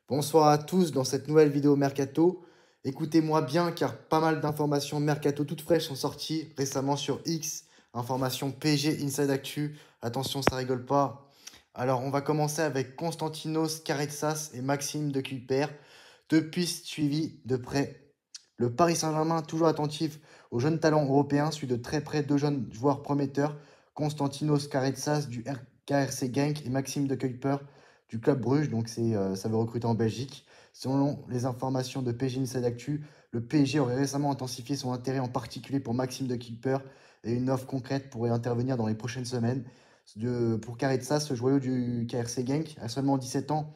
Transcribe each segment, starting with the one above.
Bonsoir à tous dans cette nouvelle vidéo Mercato. Écoutez-moi bien car pas mal d'informations Mercato toutes fraîches sont sorties récemment sur X. Informations PG Inside Actu. Attention, ça rigole pas. Alors, on va commencer avec Konstantinos Karetsas et Maxime de Culper. Deux pistes suivies de près. Le Paris Saint-Germain, toujours attentif aux jeunes talents européens, suit de très près deux jeunes joueurs prometteurs. Konstantinos Karetsas du KRC Genk et Maxime de Kuiper du Club Bruges, donc ça veut recruter en Belgique. Selon les informations de PSG Inside Actu, le PSG aurait récemment intensifié son intérêt en particulier pour Maxime de Keeper et une offre concrète pourrait intervenir dans les prochaines semaines. Pour Karetsa, ce joyau du KRC Genk, à seulement 17 ans,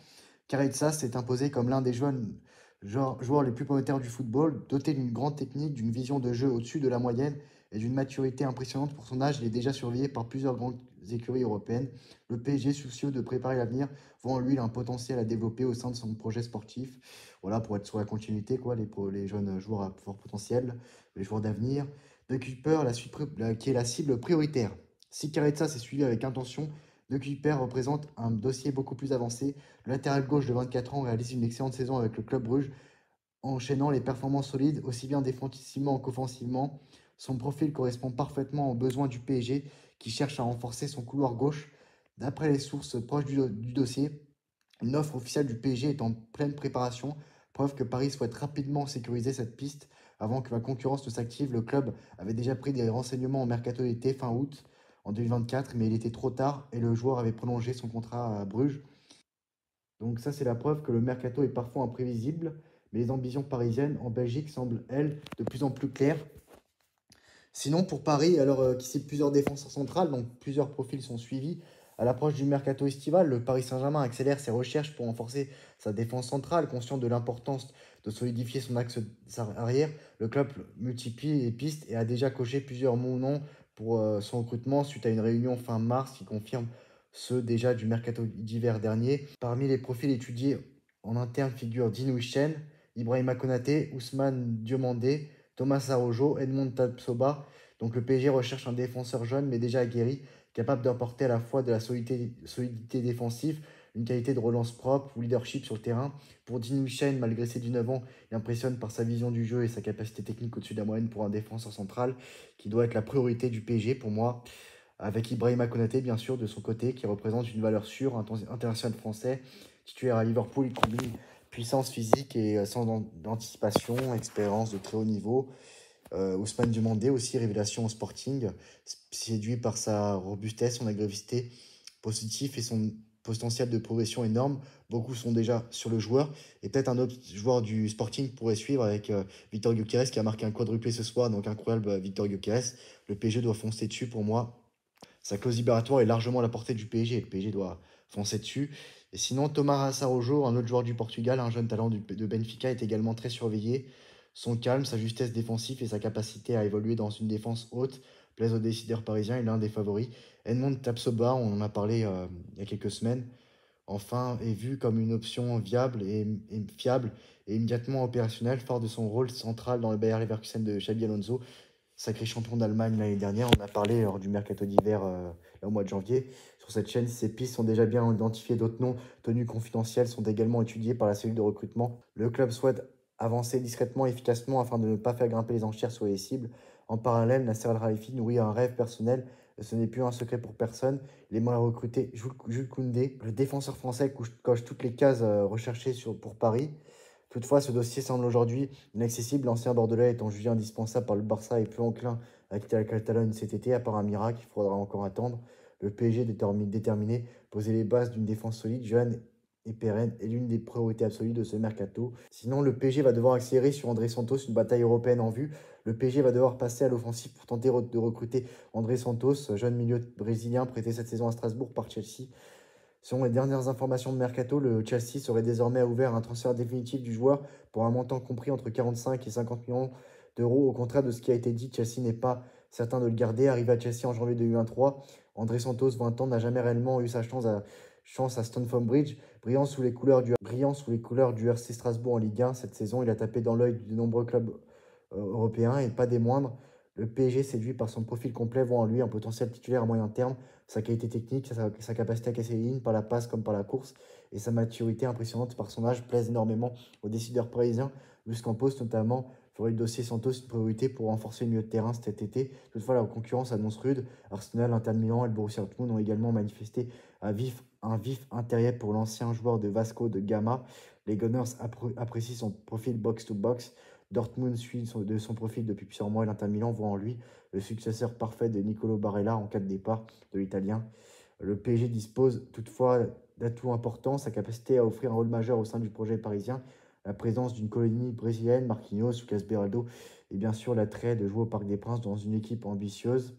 Karetsa s'est imposé comme l'un des jeunes joueurs les plus prometteurs du football, doté d'une grande technique, d'une vision de jeu au-dessus de la moyenne et d'une maturité impressionnante pour son âge. Il est déjà surveillé par plusieurs grandes écuries européennes. Le PSG, soucieux de préparer l'avenir, voit en lui un potentiel à développer au sein de son projet sportif. Voilà, pour être sur la continuité, quoi, les jeunes joueurs à fort potentiel, les joueurs d'avenir. De Kuiper, qui est la cible prioritaire. Si Karetsa s'est suivi avec intention, De Kuiper représente un dossier beaucoup plus avancé. Le latéral gauche de 24 ans réalise une excellente saison avec le club Bruges, enchaînant les performances solides aussi bien défensivement qu'offensivement. Son profil correspond parfaitement aux besoins du PSG qui cherche à renforcer son couloir gauche. D'après les sources proches du dossier, une offre officielle du PSG est en pleine préparation, preuve que Paris souhaite rapidement sécuriser cette piste avant que la concurrence ne s'active. Le club avait déjà pris des renseignements en mercato d'été fin août en 2024, mais il était trop tard et le joueur avait prolongé son contrat à Bruges. Donc ça, c'est la preuve que le mercato est parfois imprévisible, mais les ambitions parisiennes en Belgique semblent, elles, de plus en plus claires. Sinon, pour Paris, alors qui cible plusieurs défenseurs centrales, donc plusieurs profils sont suivis. À l'approche du mercato estival, le Paris Saint-Germain accélère ses recherches pour renforcer sa défense centrale, conscient de l'importance de solidifier son axe arrière. Le club multiplie les pistes et a déjà coché plusieurs noms pour son recrutement suite à une réunion fin mars qui confirme ceux déjà du mercato d'hiver dernier. Parmi les profils étudiés en interne figurent Dean Chen, Ibrahima Konaté, Ousmane Diomandé, Thomas Araujo, Edmond Tapsoba. Donc le PSG recherche un défenseur jeune mais déjà aguerri, capable d'apporter à la fois de la solidité défensive, une qualité de relance propre ou leadership sur le terrain. Pour Dean Huijsen, malgré ses 19 ans, il impressionne par sa vision du jeu et sa capacité technique au-dessus de la moyenne pour un défenseur central qui doit être la priorité du PSG pour moi. Avec Ibrahima Konaté, bien sûr, de son côté, qui représente une valeur sûre, international français, titulaire à Liverpool, il combine puissance physique et sens d'anticipation, expérience de très haut niveau. Ousmane Diomandé aussi, révélation au Sporting, séduit par sa robustesse, son agressivité positive et son potentiel de progression énorme. Beaucoup sont déjà sur le joueur. Et peut-être un autre joueur du Sporting pourrait suivre avec Victor Gyökeres qui a marqué un quadruplé ce soir. Donc incroyable Victor Gyökeres. Le PSG doit foncer dessus pour moi. Sa clause libératoire est largement à la portée du PSG. Le PSG doit foncer dessus. Et sinon, Thomas Sarrojo, un autre joueur du Portugal, un jeune talent de Benfica, est également très surveillé. Son calme, sa justesse défensive et sa capacité à évoluer dans une défense haute plaisent aux décideurs parisiens. Il est l'un des favoris. Edmond Tapsoba, on en a parlé il y a quelques semaines, enfin est vu comme une option viable et fiable et immédiatement opérationnelle, fort de son rôle central dans le Bayer Leverkusen de Xabi Alonso, sacré champion d'Allemagne l'année dernière. On a parlé lors du mercato d'hiver là, au mois de janvier. Sur cette chaîne, ces pistes sont déjà bien identifiées. D'autres noms tenus confidentiels sont également étudiés par la cellule de recrutement. Le club souhaite avancer discrètement et efficacement afin de ne pas faire grimper les enchères sur les cibles. En parallèle, Nasser Al-Khelaifi nourrit un rêve personnel. Ce n'est plus un secret pour personne. Il aimerait recruter Jules Koundé. Le défenseur français coche toutes les cases recherchées pour Paris. Toutefois, ce dossier semble aujourd'hui inaccessible. L'ancien Bordelais étant jugé indispensable par le Barça et peu enclin à quitter la Catalogne cet été, à part un miracle, il faudra encore attendre. Le PSG déterminé, poser les bases d'une défense solide, jeune et pérenne est l'une des priorités absolues de ce mercato. Sinon, le PSG va devoir accélérer sur André Santos, une bataille européenne en vue. Le PSG va devoir passer à l'offensive pour tenter de recruter André Santos, jeune milieu brésilien prêté cette saison à Strasbourg par Chelsea. Selon les dernières informations de Mercato, le Chelsea serait désormais ouvert à un transfert définitif du joueur pour un montant compris entre 45 et 50 millions d'euros. Au contraire de ce qui a été dit, Chelsea n'est pas certain de le garder. Arrivé à Chelsea en janvier 2023, André Santos, 20 ans, n'a jamais réellement eu sa chance à Stamford Bridge. Brillant sous les couleurs du RC Strasbourg en Ligue 1 cette saison, il a tapé dans l'œil de nombreux clubs européens et pas des moindres. Le PSG, séduit par son profil complet, voit en lui un potentiel titulaire à moyen terme. Sa qualité technique, sa capacité à casser les lignes par la passe comme par la course et sa maturité impressionnante par son âge plaisent énormément aux décideurs parisiens. Luis notamment ferait le dossier Santos une priorité pour renforcer le milieu de terrain cet été. Toutefois, la concurrence annonce rude. Arsenal, Inter de Milan et le Borussia Dortmund ont également manifesté un vif intérêt pour l'ancien joueur de Vasco de Gama. Les Gunners apprécient son profil box-to-box. Dortmund suit de son profil depuis plusieurs mois et l'Inter de Milan voit en lui le successeur parfait de Nicolo Barella en cas de départ de l'Italien. Le PSG dispose toutefois d'atouts importants, sa capacité à offrir un rôle majeur au sein du projet parisien, la présence d'une colonie brésilienne, Marquinhos, Lucas Beraldo, et bien sûr l'attrait de jouer au Parc des Princes dans une équipe ambitieuse.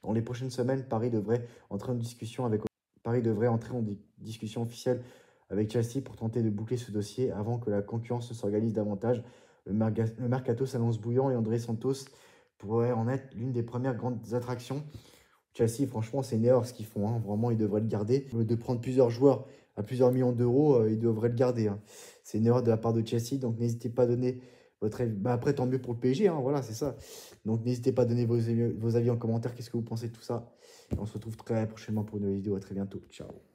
Dans les prochaines semaines, Paris devrait entrer en discussion officielle avec Chelsea pour tenter de boucler ce dossier avant que la concurrence ne s'organise davantage. Le mercato s'annonce bouillant et André Santos pourrait en être l'une des premières grandes attractions. Chelsea, franchement, c'est une erreur ce qu'ils font, hein. Vraiment, ils devraient le garder. Au lieu de prendre plusieurs joueurs à plusieurs millions d'euros, ils devraient le garder, hein. C'est une erreur de la part de Chelsea, donc n'hésitez pas à donner votre avis. Bah, après, tant mieux pour le PSG, hein, voilà, c'est ça. Donc n'hésitez pas à donner vos avis en commentaire. Qu'est-ce que vous pensez de tout ça? Et on se retrouve très prochainement pour une nouvelle vidéo. À très bientôt. Ciao.